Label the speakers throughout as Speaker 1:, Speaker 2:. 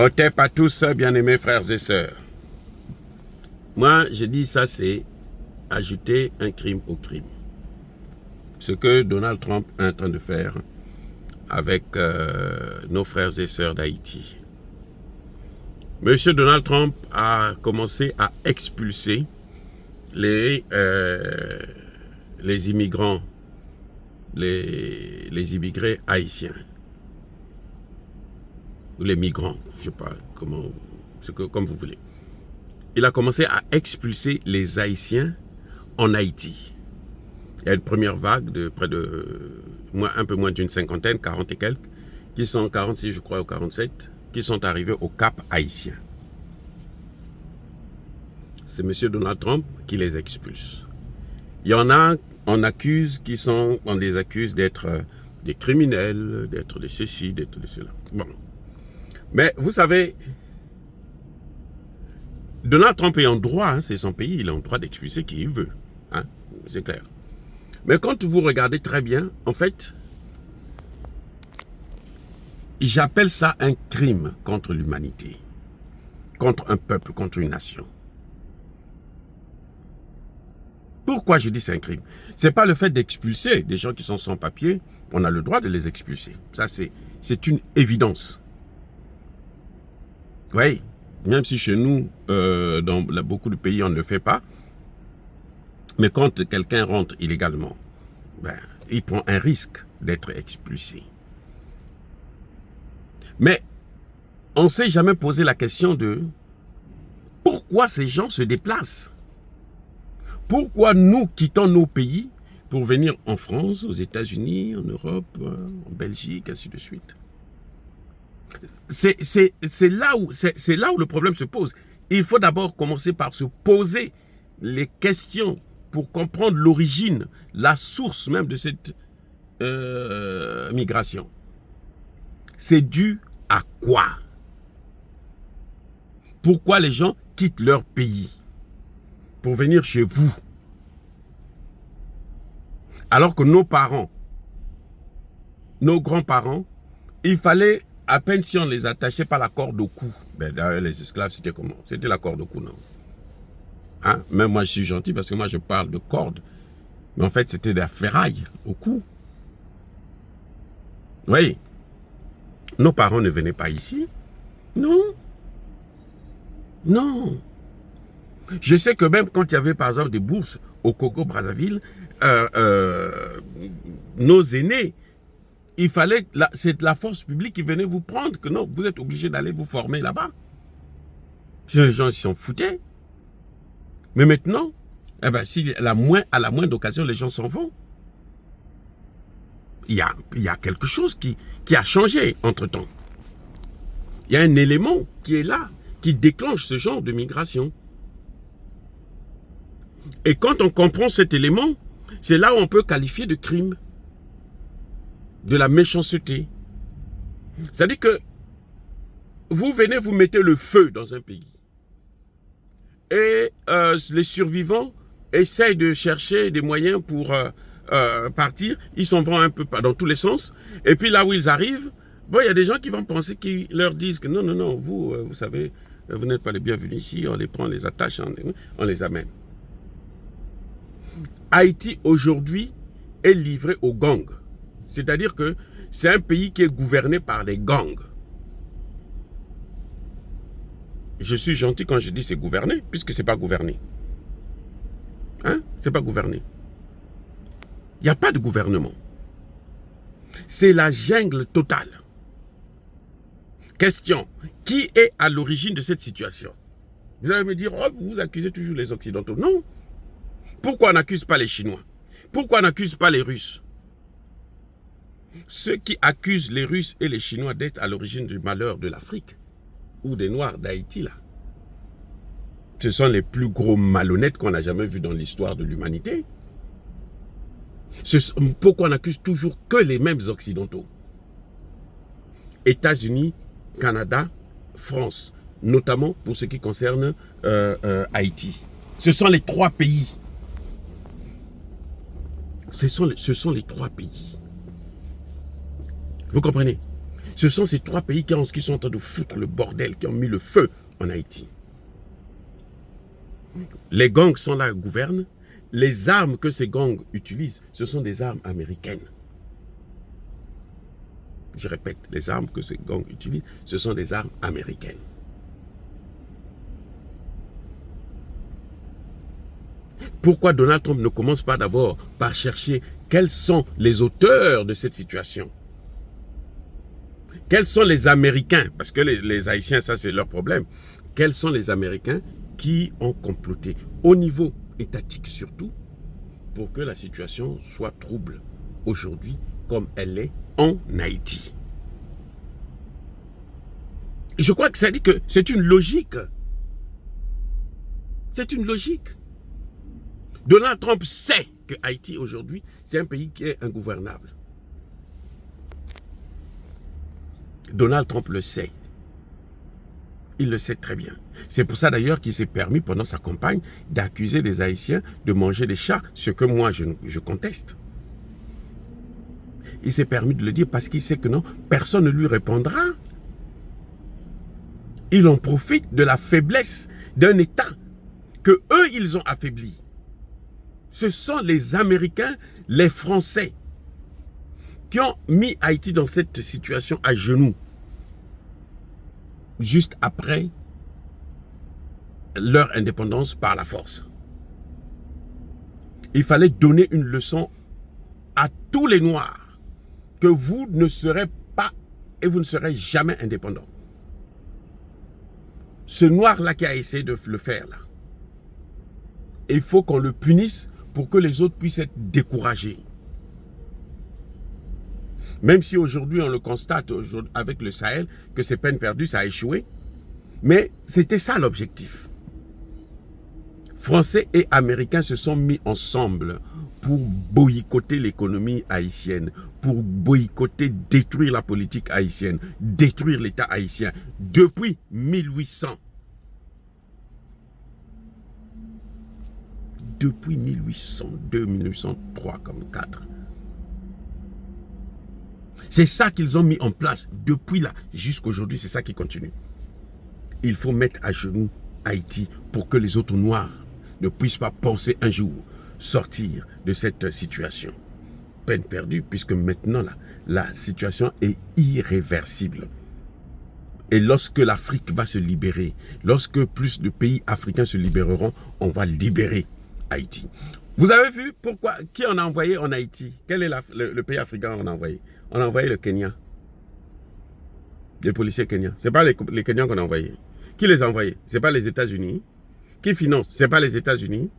Speaker 1: Otep à tous, bien-aimés frères et sœurs. Moi, je dis ça, c'est ajouter un crime au crime. Ce que Donald Trump est en train de faire avec nos frères et sœurs d'Haïti. Monsieur Donald Trump a commencé à expulser les immigrants, les immigrés haïtiens. Ou les migrants, je ne sais pas comment, comme vous voulez. Il a commencé à expulser les Haïtiens en Haïti. Il y a une première vague de près de un peu moins d'une cinquantaine, 40 et quelques, qui sont 46 je crois ou 47, qui sont arrivés au Cap haïtien. C'est M. Donald Trump qui les expulse. Il y en a, on les accuse d'être des criminels, d'être de ceci, d'être de cela. Bon. Mais vous savez, Donald Trump est en droit, hein, c'est son pays, il est en droit d'expulser qui il veut. Hein, c'est clair. Mais quand vous regardez très bien, en fait, j'appelle ça un crime contre l'humanité, contre un peuple, contre une nation. Pourquoi je dis c'est un crime? C'est pas le fait d'expulser des gens qui sont sans papier, on a le droit de les expulser. Ça, c'est une évidence. Oui, même si chez nous, dans beaucoup de pays, on ne le fait pas. Mais quand quelqu'un rentre illégalement, il prend un risque d'être expulsé. Mais on ne s'est jamais posé la question de pourquoi ces gens se déplacent. Pourquoi nous quittons nos pays pour venir en France, aux États-Unis, en Europe, en Belgique, ainsi de suite. C'est là où le problème se pose. Il faut d'abord commencer par se poser les questions pour comprendre l'origine, la source même de cette migration. C'est dû à quoi? Pourquoi les gens quittent leur pays pour venir chez vous? Alors que nos parents, nos grands-parents, il fallait, à peine si on les attachait par la corde au cou. D'ailleurs, les esclaves, c'était comment? C'était la corde au cou, non? Hein? Même moi, je suis gentil parce que moi, je parle de corde. Mais en fait, c'était de la ferraille au cou. Oui. Nos parents ne venaient pas ici. Non. Non. Je sais que même quand il y avait, par exemple, des bourses au Congo-Brazzaville, nos aînés, il fallait, c'est la force publique qui venait vous prendre, que non, vous êtes obligé d'aller vous former là-bas. Les gens s'en foutaient. Mais maintenant, si à la moindre occasion, les gens s'en vont. Il y a quelque chose qui a changé entre-temps. Il y a un élément qui est là, qui déclenche ce genre de migration. Et quand on comprend cet élément, c'est là où on peut qualifier de crime, de la méchanceté. C'est-à-dire que vous venez, vous mettez le feu dans un pays. Et les survivants essayent de chercher des moyens pour partir. Ils s'en vont un peu dans tous les sens. Et puis là où ils arrivent, il y a des gens qui vont penser, qui leur disent que non, non, non, vous savez, vous n'êtes pas les bienvenus ici, on les prend, on les attache, on les amène. Haïti aujourd'hui est livré aux gangs. C'est-à-dire que c'est un pays qui est gouverné par des gangs. Je suis gentil quand je dis c'est gouverné, puisque c'est pas gouverné. Hein? C'est pas gouverné. Il n'y a pas de gouvernement. C'est la jungle totale. Question, qui est à l'origine de cette situation? Vous allez me dire, oh, vous accusez toujours les Occidentaux. Non. Pourquoi on n'accuse pas les Chinois? Pourquoi on n'accuse pas les Russes? Ceux qui accusent les Russes et les Chinois d'être à l'origine du malheur de l'Afrique ou des Noirs d'Haïti, là, ce sont les plus gros malhonnêtes qu'on n'a jamais vus dans l'histoire de l'humanité. Pourquoi on n'accuse toujours que les mêmes Occidentaux? États-Unis, Canada, France, notamment pour ce qui concerne Haïti. Ce sont les trois pays. Ce sont les trois pays. Vous comprenez? Ce sont ces trois pays qui sont en train de foutre le bordel, qui ont mis le feu en Haïti. Les gangs sont là, gouvernent. Les armes que ces gangs utilisent, ce sont des armes américaines. Je répète, les armes que ces gangs utilisent, ce sont des armes américaines. Pourquoi Donald Trump ne commence pas d'abord par chercher quels sont les auteurs de cette situation? Quels sont les Américains? Parce que les Haïtiens, ça c'est leur problème. Quels sont les Américains qui ont comploté au niveau étatique surtout pour que la situation soit trouble aujourd'hui comme elle est en Haïti? Je crois que ça dit que c'est une logique. C'est une logique. Donald Trump sait que Haïti aujourd'hui, c'est un pays qui est ingouvernable. Donald Trump le sait. Il le sait très bien. C'est pour ça d'ailleurs qu'il s'est permis pendant sa campagne d'accuser les Haïtiens de manger des chats, ce que moi je conteste. Il s'est permis de le dire parce qu'il sait que non, personne ne lui répondra. Il en profite de la faiblesse d'un État que eux ils ont affaibli. Ce sont les Américains, les Français qui ont mis Haïti dans cette situation à genoux. Juste après leur indépendance par la force. Il fallait donner une leçon à tous les Noirs que vous ne serez pas et vous ne serez jamais indépendants. Ce Noir-là qui a essayé de le faire, là, il faut qu'on le punisse pour que les autres puissent être découragés. Même si aujourd'hui on le constate avec le Sahel que c'est peine perdue, ça a échoué. Mais c'était ça l'objectif. Français et Américains se sont mis ensemble pour boycotter l'économie haïtienne, pour boycotter, détruire la politique haïtienne, détruire l'État haïtien depuis 1800. Depuis 1802, 1803 comme 4. C'est ça qu'ils ont mis en place depuis là jusqu'à aujourd'hui, c'est ça qui continue. Il faut mettre à genoux Haïti pour que les autres Noirs ne puissent pas penser un jour sortir de cette situation. Peine perdue puisque maintenant là, la situation est irréversible. Et lorsque l'Afrique va se libérer, lorsque plus de pays africains se libéreront, on va libérer Haïti. Vous avez vu pourquoi, qui on a envoyé en Haïti? Quel est le pays africain qu'on a envoyé? On a envoyé le Kenya. Les policiers kenyans. Ce n'est pas les Kenyans qu'on a envoyés. Qui les a envoyés? Ce n'est pas les États-Unis. Qui finance? Ce n'est pas les États-Unis.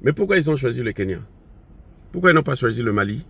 Speaker 1: Mais pourquoi ils ont choisi le Kenya? Pourquoi ils n'ont pas choisi le Mali?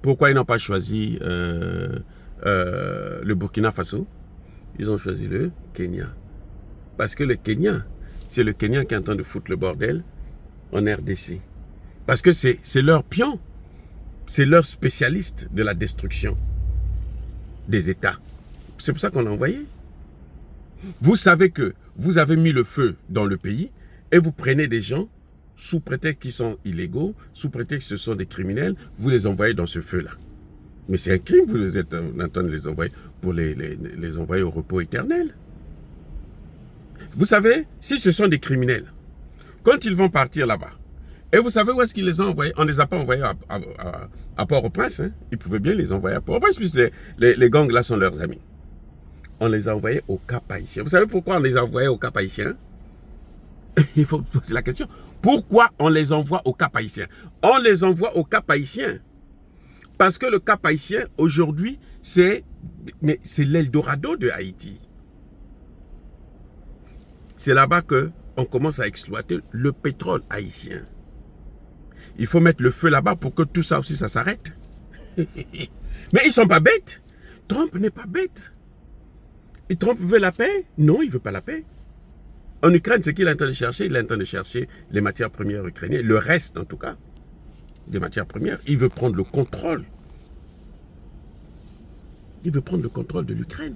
Speaker 1: Pourquoi ils n'ont pas choisi le Burkina Faso? Ils ont choisi le Kenya. Parce que le Kenya, c'est le Kenya qui est en train de foutre le bordel en RDC. Parce que c'est leur pion. C'est leur spécialiste de la destruction des États. C'est pour ça qu'on l'a envoyé. Vous savez que vous avez mis le feu dans le pays et vous prenez des gens sous prétexte qu'ils sont illégaux, sous prétexte que ce sont des criminels, vous les envoyez dans ce feu-là. Mais c'est un crime, vous êtes en train de les envoyer pour les envoyer au repos éternel. Vous savez, si ce sont des criminels, quand ils vont partir là-bas, et vous savez où est-ce qu'ils les ont envoyés? On ne les a pas envoyés à Port-au-Prince. Hein? Ils pouvaient bien les envoyer à Port-au-Prince, puisque les gangs là sont leurs amis. On les a envoyés au Cap Haïtien. Vous savez pourquoi on les a envoyés au Cap Haïtien? Il faut poser la question. Pourquoi on les envoie au Cap Haïtien? On les envoie au Cap Haïtien. Parce que le Cap Haïtien, aujourd'hui, c'est l'Eldorado de Haïti. C'est là-bas qu'on commence à exploiter le pétrole haïtien. Il faut mettre le feu là-bas pour que tout ça aussi, ça s'arrête. Mais ils ne sont pas bêtes. Trump n'est pas bête. Et Trump veut la paix? Non, il ne veut pas la paix. En Ukraine, ce qu'il est en train de chercher, il est en train de chercher les matières premières ukrainiennes, le reste en tout cas, des matières premières. Il veut prendre le contrôle. Il veut prendre le contrôle de l'Ukraine.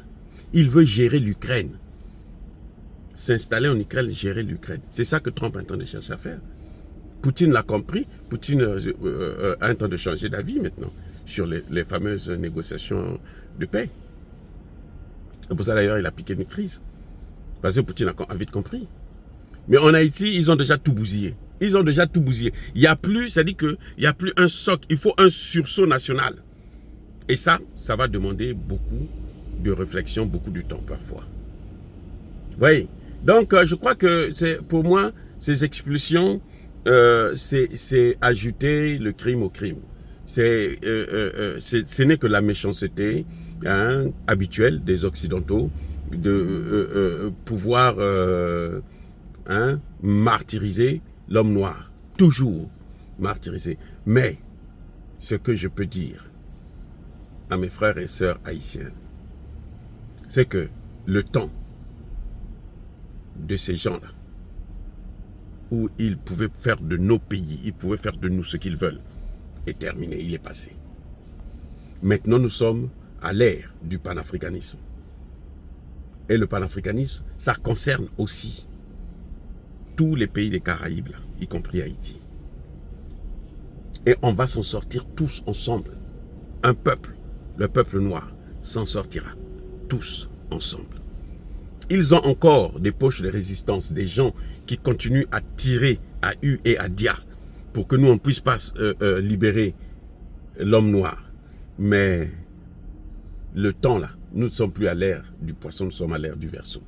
Speaker 1: Il veut gérer l'Ukraine. S'installer en Ukraine, gérer l'Ukraine. C'est ça que Trump est en train de chercher à faire. Poutine l'a compris. Poutine est en train de changer d'avis maintenant sur les fameuses négociations de paix. Et pour ça d'ailleurs, il a piqué une crise. Parce que Poutine a vite compris. Mais en Haïti, ils ont déjà tout bousillé. Ils ont déjà tout bousillé. Il n'y a plus, ça dit qu'il n'y a plus un socle. Il faut un sursaut national. Et ça va demander beaucoup de réflexion, beaucoup de temps parfois. Oui. Donc, je crois que pour moi, ces expulsions, c'est ajouter le crime au crime. Ce n'est que la méchanceté habituelle des Occidentaux de pouvoir martyriser l'homme noir. Toujours martyriser. Mais, ce que je peux dire à mes frères et sœurs haïtiens, c'est que le temps de ces gens-là, où ils pouvaient faire de nos pays, ils pouvaient faire de nous ce qu'ils veulent, est terminé, il est passé. Maintenant, nous sommes à l'ère du panafricanisme. Et le panafricanisme, ça concerne aussi tous les pays des Caraïbes, y compris Haïti. Et on va s'en sortir tous ensemble. Un peuple, le peuple noir, s'en sortira tous ensemble. Ils ont encore des poches de résistance, des gens qui continuent à tirer à U et à Dia pour que nous, on ne puisse pas libérer l'homme noir. Mais le temps là, nous ne sommes plus à l'ère du poisson, nous sommes à l'ère du verseau.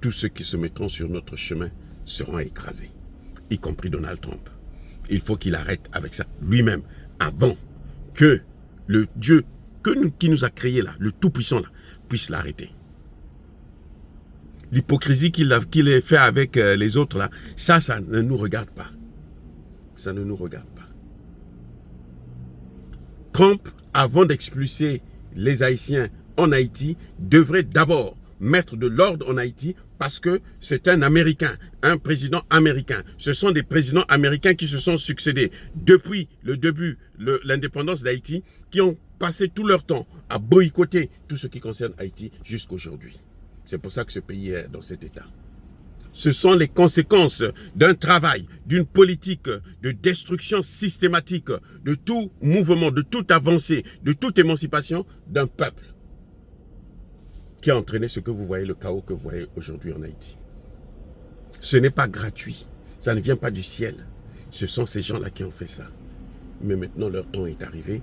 Speaker 1: Tous ceux qui se mettront sur notre chemin seront écrasés, y compris Donald Trump. Il faut qu'il arrête avec ça lui-même, avant que le Dieu qui nous a créé là, le Tout-Puissant là, puisse l'arrêter. L'hypocrisie qu'il a fait avec les autres là, ça ne nous regarde pas. Ça ne nous regarde pas. Trump, avant d'expulser les Haïtiens en Haïti, devrait d'abord mettre de l'ordre en Haïti parce que c'est un Américain, un président américain. Ce sont des présidents américains qui se sont succédés depuis le début, l'indépendance d'Haïti, qui ont passé tout leur temps à boycotter tout ce qui concerne Haïti jusqu'à aujourd'hui. C'est pour ça que ce pays est dans cet état. Ce sont les conséquences d'un travail, d'une politique de destruction systématique de tout mouvement, de toute avancée, de toute émancipation d'un peuple qui a entraîné ce que vous voyez, le chaos que vous voyez aujourd'hui en Haïti. Ce n'est pas gratuit, ça ne vient pas du ciel. Ce sont ces gens-là qui ont fait ça. Mais maintenant, leur temps est arrivé,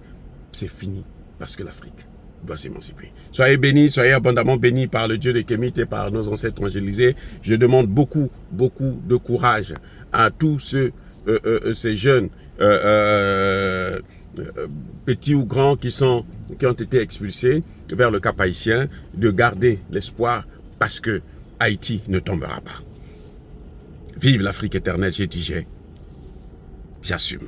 Speaker 1: c'est fini, parce que l'Afrique doit s'émanciper. Soyez bénis, soyez abondamment bénis par le Dieu de Kémit et par nos ancêtres angélisés. Je demande beaucoup de courage à tous ces jeunes, petits ou grands qui ont été expulsés vers le Cap haïtien, de garder l'espoir parce que Haïti ne tombera pas. Vive l'Afrique éternelle, j'assume.